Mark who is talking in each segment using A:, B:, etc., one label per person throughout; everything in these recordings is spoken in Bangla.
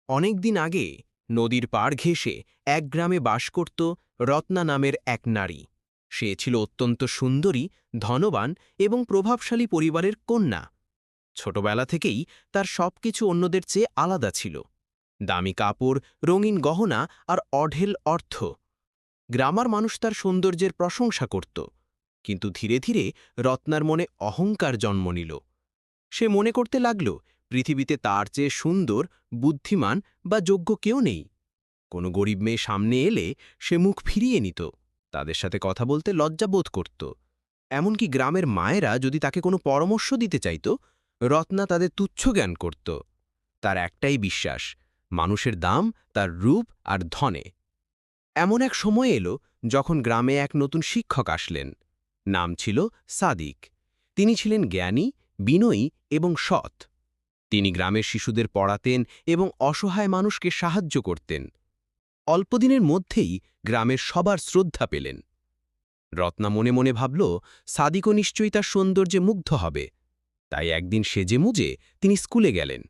A: অনেক দিন আগে নদীর পাড় ঘেঁষে এক গ্রামে বাস করত রত্না নামের এক নারী। সে ছিল অত্যন্ত সুন্দরী, ধনবান এবং প্রভাবশালী পরিবারের কন্যা। ছোটবেলা থেকেই তার সবকিছু অন্যদের চেয়ে আলাদা ছিল। দামি কাপড়, রঙিন গহনা আর অঢেল অর্থ। গ্রামের মানুষ তার সৌন্দর্যের প্রশংসা করত, কিন্তু ধীরে ধীরে রত্নার মনে অহংকার জন্ম নিল। সে মনে করতে লাগল পৃথিবীতে তার চেয়ে সুন্দর, বুদ্ধিমান বা যোগ্য কেউ নেই। কোনো গরিব মেয়ে সামনে এলে সে মুখ ফিরিয়ে নিত, তাদের সাথে কথা বলতে লজ্জা বোধ করত। এমনকি গ্রামের মায়েরা যদি তাকে কোনো পরামর্শ দিতে চাইত, রত্না তাদের তুচ্ছ জ্ঞান করত। তার একটাই বিশ্বাস, মানুষের দাম তার রূপ আর ধনে। এমন এক সময় এলো যখন গ্রামে এক নতুন শিক্ষক আসলেন। নাম ছিল সাদিক। তিনি ছিলেন জ্ঞানী, বিনয়ী এবং সৎ। তিনি গ্রামের শিশুদের পড়াতেন এবং অসহায় মানুষকে সাহায্য করতেন। অল্পদিনের মধ্যেই গ্রামের সবার শ্রদ্ধা পেলেন। রত্না মনে মনে ভাবল, সাদিকও নিশ্চয়ই তার সৌন্দর্যে মুগ্ধ হবে। তাই একদিন সেজেমুজে তিনি স্কুলে গেলেন।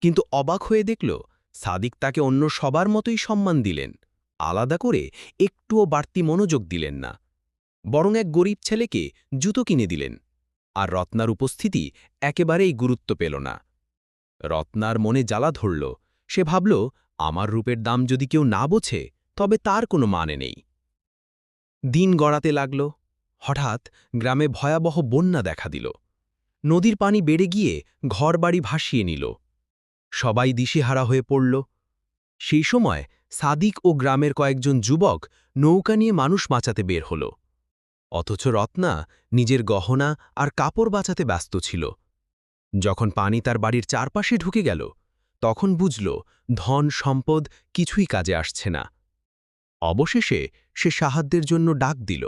A: কিন্তু অবাক হয়ে দেখল, সাদিক তাকে অন্য সবার মতোই সম্মান দিলেন, আলাদা করে একটুও বাড়তি মনোযোগ দিলেন না। বরং এক গরিব ছেলেকে জুতো কিনে দিলেন, আর রত্নার উপস্থিতি একেবারেই গুরুত্ব পেল না। রত্নার মনে জ্বালা ধরল। সে ভাবল, আমার রূপের দাম যদি কেউ না বোঝে, তবে তার কোনো মানে নেই। দিন গড়াতে লাগল। হঠাৎ গ্রামে ভয়াবহ বন্যা দেখা দিল। নদীর পানি বেড়ে গিয়ে ঘরবাড়ি ভাসিয়ে নিল। সবাই দিশেহারা হয়ে পড়ল। সেই সময় সাদিক ও গ্রামের কয়েকজন যুবক নৌকা নিয়ে মানুষ বাঁচাতে বের হল। অথচ রত্না নিজের গহনা আর কাপড় বাঁচাতে ব্যস্ত ছিল। যখন পানি তার বাড়ির চারপাশে ঢুকে গেল, তখন বুঝল ধন সম্পদ কিছুই কাজে আসছে না। অবশেষে সে সাহায্যের জন্য ডাক দিল।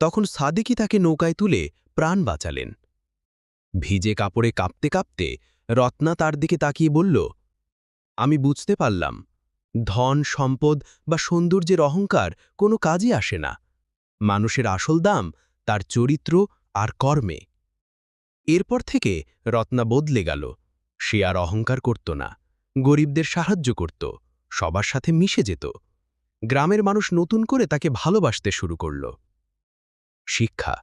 A: তখন সাদিকই তাকে নৌকায় তুলে প্রাণ বাঁচালেন। ভিজে কাপড়ে কাঁপতে কাঁপতে রত্না তার দিকে তাকিয়ে বলল, আমি বুঝতে পারলাম, ধন সম্পদ বা সৌন্দর্যের অহংকার কোনো কাজে আসে না। মানুষের আসল দাম তার চরিত্র আর কর্মে। এরপর থেকে রত্না বদলে গেল। সে আর অহংকার করত না, গরিবদের সাহায্য করত, সবার সাথে মিশে যেত। গ্রামের মানুষ নতুন করে তাকে ভালোবাসতে শুরু করল। শিক্ষা: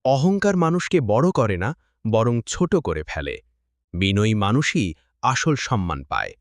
A: অহংকার মানুষকে বড় করে না, বরং ছোট করে ফেলে। বিনয়ী মানুষই আসল সম্মান পায়।